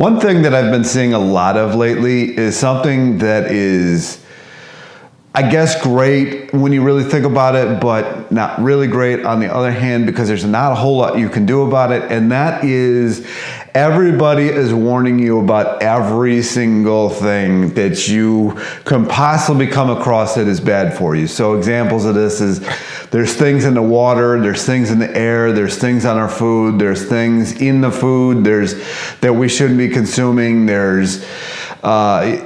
One thing that I've been seeing a lot of lately is something that is, I guess, great when you really think about it, but not really great on the other hand, because there's not a whole lot you can do about it. And that is, everybody is warning you about every single thing that you can possibly come across that is bad for you. So examples of this is, there's things in the water, there's things in the air, there's things on our food, there's things in the food, there's that we shouldn't be consuming, there's the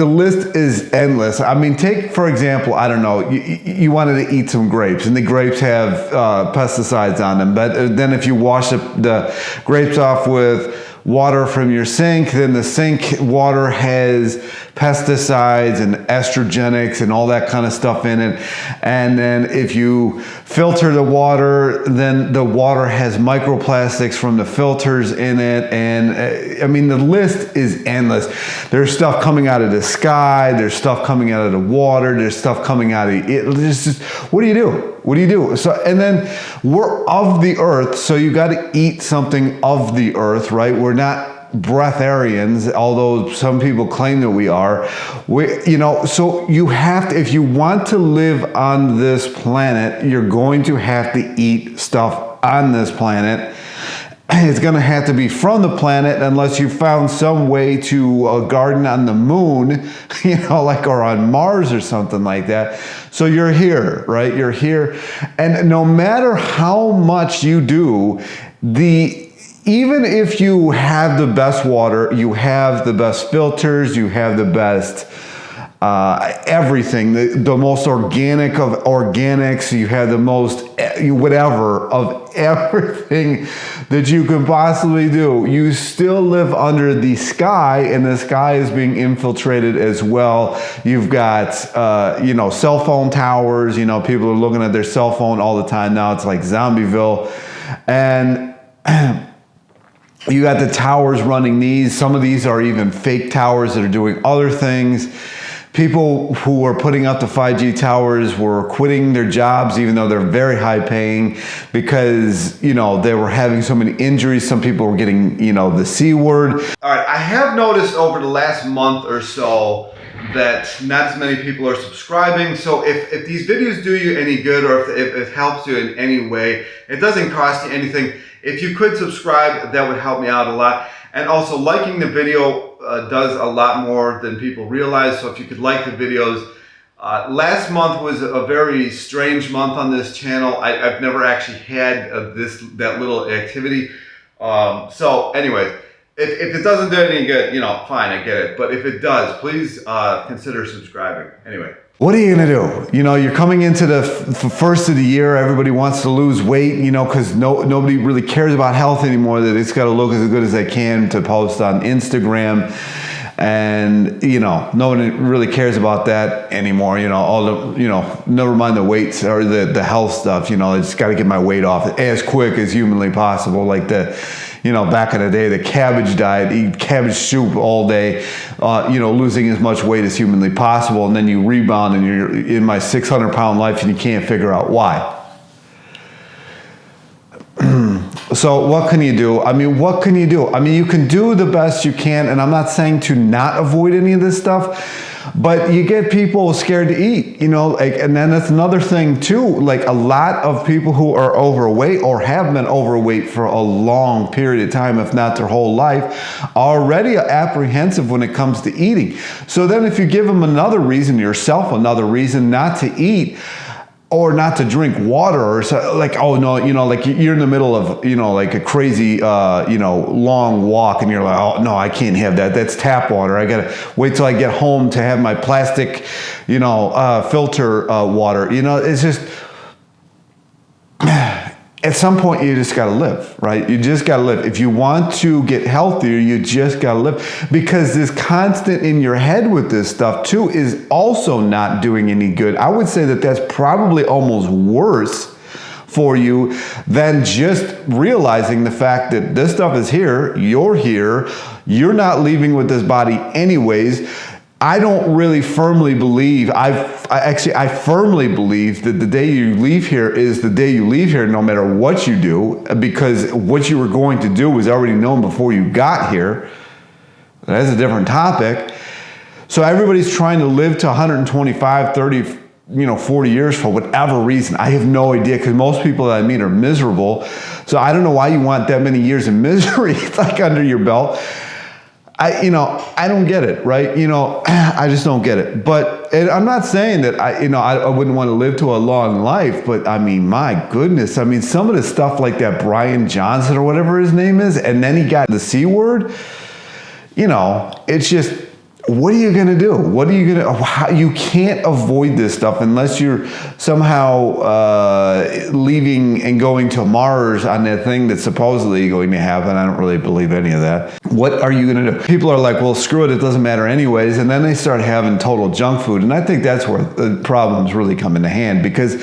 list is endless. I mean, take, for example, I don't know, you wanted to eat some grapes, and the grapes have pesticides on them. But then if you wash the grapes off with water from your sink, then the sink water has pesticides and estrogenics and all that kind of stuff in it. And then if you filter the water, then the water has microplastics from the filters in it. And I mean, the list is endless. There's stuff coming out of the sky, there's stuff coming out of the water, there's stuff coming out of it. There's just, what do you do? What do you do? So, and then we're of the earth, so you got to eat something of the earth, right? We're not breatharians, although some people claim that we are. So you have to, if you want to live on this planet, you're going to have to eat stuff on this planet. It's going to have to be from the planet, unless you found some way to garden on the moon, or on Mars or something like that. So you're here, right? You're here. And no matter how much you do, even if you have the best water, you have the best filters, you have the best everything, the most organic of organics, you have the most whatever of everything that you can possibly do, you still live under the sky, and the sky is being infiltrated as well. You've got cell phone towers, people are looking at their cell phone all the time now. It's like Zombieville. And you got the towers running these. Some of these are even fake towers that are doing other things. People who were putting up the 5G towers were quitting their jobs, even though they're very high paying, because, they were having so many injuries. Some people were getting, the C word. All right, I have noticed over the last month or so that not as many people are subscribing. So if these videos do you any good, or if it helps you in any way, it doesn't cost you anything. If you could subscribe, that would help me out a lot. And also, liking the video does a lot more than people realize. So if you could like the videos. Last month was a very strange month on this channel. I've never actually had that little activity. So anyways, if it doesn't do any good, fine, I get it. But if it does, please consider subscribing. Anyway. What are you going to do? You're coming into the first of the year. Everybody wants to lose weight, because nobody really cares about health anymore, that it's got to look as good as they can to post on Instagram. And, nobody really cares about that anymore. Never mind the weights or the health stuff. I just got to get my weight off as quick as humanly possible. Like back in the day, the cabbage diet, eat cabbage soup all day, losing as much weight as humanly possible. And then you rebound and you're in my 600-pound life and you can't figure out why. So what can you do? What can you do? You can do the best you can, and I'm not saying to not avoid any of this stuff, but you get people scared to eat, and then that's another thing too. Like, a lot of people who are overweight or have been overweight for a long period of time, if not their whole life, are already apprehensive when it comes to eating. So then if you give them another reason not to eat, or not to drink water, or so, like, oh no, like you're in the middle of, like a crazy, long walk, and you're like, oh no, I can't have that. That's tap water. I gotta wait till I get home to have my plastic, filter water. It's just, at some point you just gotta live, right? You just gotta live. If you want to get healthier, you just gotta live, because this constant in your head with this stuff too is also not doing any good. I would say that that's probably almost worse for you than just realizing the fact that this stuff is here, you're not leaving with this body anyways. I don't really firmly believe, I firmly believe that the day you leave here is the day you leave here no matter what you do, because what you were going to do was already known before you got here. That's a different topic. So everybody's trying to live to 125, 30, 40 years for whatever reason. I have no idea, because most people that I meet are miserable. So I don't know why you want that many years of misery like under your belt. I don't get it, right? I just don't get it. But I'm not saying that I wouldn't want to live to a long life, but I mean, my goodness. I mean, some of the stuff like that Brian Johnson or whatever his name is, and then he got the C word, it's just, what are you going to do? You can't avoid this stuff unless you're somehow leaving and going to Mars on that thing that's supposedly going to happen. I don't really believe any of that. What are you going to do? People are like, well, screw it doesn't matter anyways. And then they start having total junk food. And I think that's where the problems really come into hand, because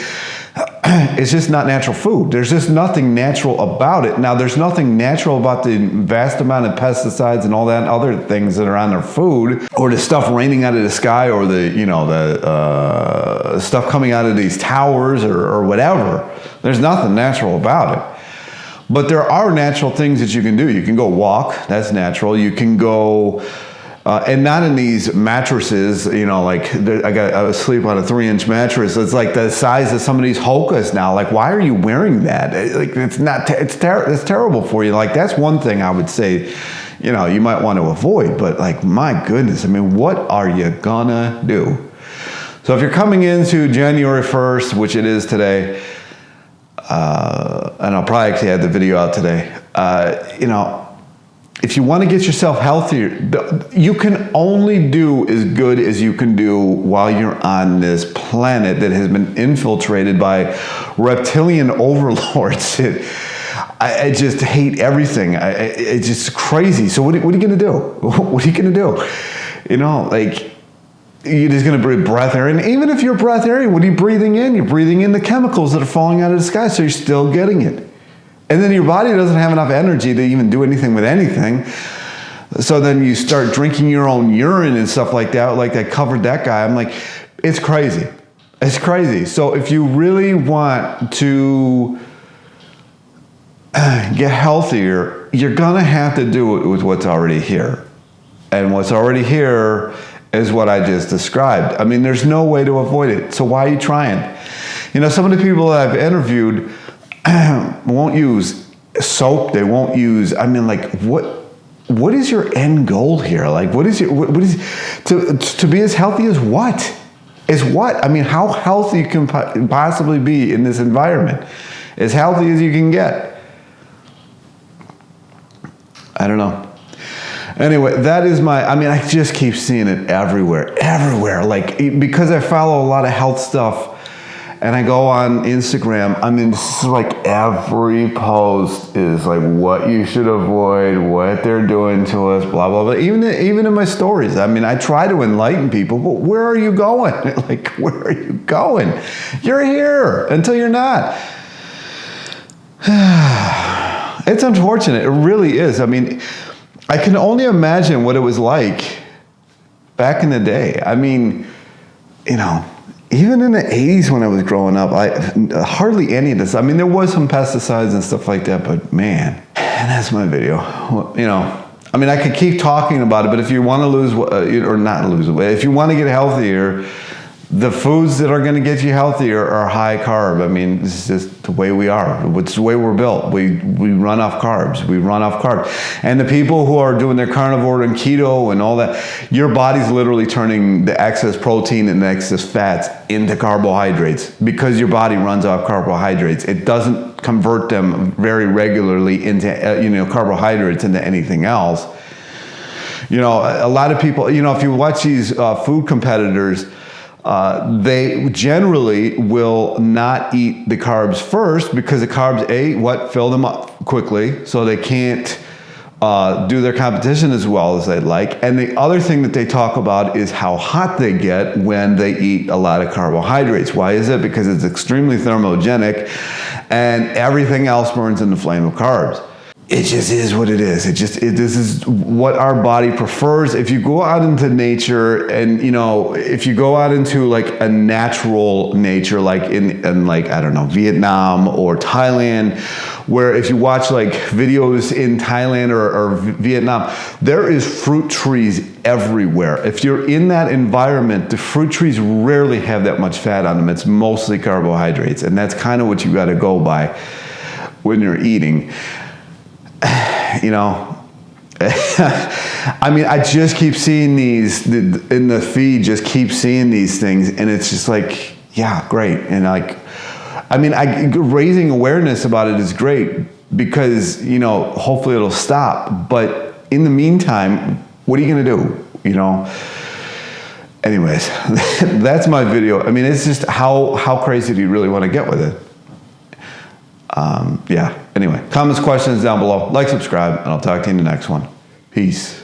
it's just not natural food. There's just nothing natural about it. Now, there's nothing natural about the vast amount of pesticides and all that other things that are on their food, or the stuff raining out of the sky, or the stuff coming out of these towers or whatever. There's nothing natural about it. But there are natural things that you can do. You can go walk. That's natural. You can go... and not in these mattresses, I was asleep on a 3-inch mattress. It's like the size of some of these Hokas now. Like, why are you wearing that? It's terrible for you. Like, that's one thing I would say, you might want to avoid. But like, my goodness, I mean, what are you gonna do? So if you're coming into January 1st, which it is today, and I'll probably actually have the video out today, if you want to get yourself healthier, you can only do as good as you can do while you're on this planet that has been infiltrated by reptilian overlords. I just hate everything. It's just crazy. So what are you going to do? What are you going to do? You're just going to breathe breath air. And even if you're breath air, what are you breathing in? You're breathing in the chemicals that are falling out of the sky, so you're still getting it. And then your body doesn't have enough energy to even do anything with anything. So then you start drinking your own urine and stuff like that, like I covered that guy. I'm like, it's crazy. It's crazy. So if you really want to get healthier, you're going to have to do it with what's already here. And what's already here is what I just described. I mean, there's no way to avoid it. So why are you trying? Some of the people that I've interviewed won't use soap. They won't use, what is your end goal here? Like, what is to be as healthy as what? Is what? I mean, how healthy can possibly be in this environment? As healthy as you can get. I don't know. Anyway, that is I just keep seeing it everywhere. Like, because I follow a lot of health stuff, and I go on Instagram, this is like every post is like what you should avoid, what they're doing to us, blah, blah, blah. Even in my stories, I try to enlighten people, but where are you going? Like, where are you going? You're here until you're not. It's unfortunate. It really is. I can only imagine what it was like back in the day. Even in the 80s when I was growing up, hardly any of this. There was some pesticides and stuff like that, but man, and that's my video. I could keep talking about it, but if you want to lose, or not lose weight, if you want to get healthier, the foods that are going to get you healthier are high carb. It's just the way we are. It's the way we're built. We run off carbs. And the people who are doing their carnivore and keto and all that, your body's literally turning the excess protein and the excess fats into carbohydrates because your body runs off carbohydrates. It doesn't convert them very regularly into carbohydrates into anything else. A lot of people, if you watch these food competitors, they generally will not eat the carbs first because the carbs, fill them up quickly, so they can't do their competition as well as they'd like. And the other thing that they talk about is how hot they get when they eat a lot of carbohydrates. Why is it? Because it's extremely thermogenic and everything else burns in the flame of carbs. it just is what it is. This is what our body prefers. If you go out into nature and, you know, if you go out into like a natural nature, like in like, I don't know, Vietnam or Thailand, where if you watch like videos in Thailand or Vietnam, there is fruit trees everywhere. If you're in that environment, the fruit trees rarely have that much fat on them. It's mostly carbohydrates. And that's kind of what you got to go by when you're eating. You know, I mean, I just keep seeing these in the feed, just keep seeing these things, and it's just like, yeah, great. And like, I mean, raising awareness about it is great because, you know, hopefully it'll stop. But in the meantime, what are you going to do? You know? Anyways, that's my video. I mean, it's just how crazy do you really want to get with it? Yeah. Anyway, comments, questions down below. Like, subscribe, and I'll talk to you in the next one. Peace.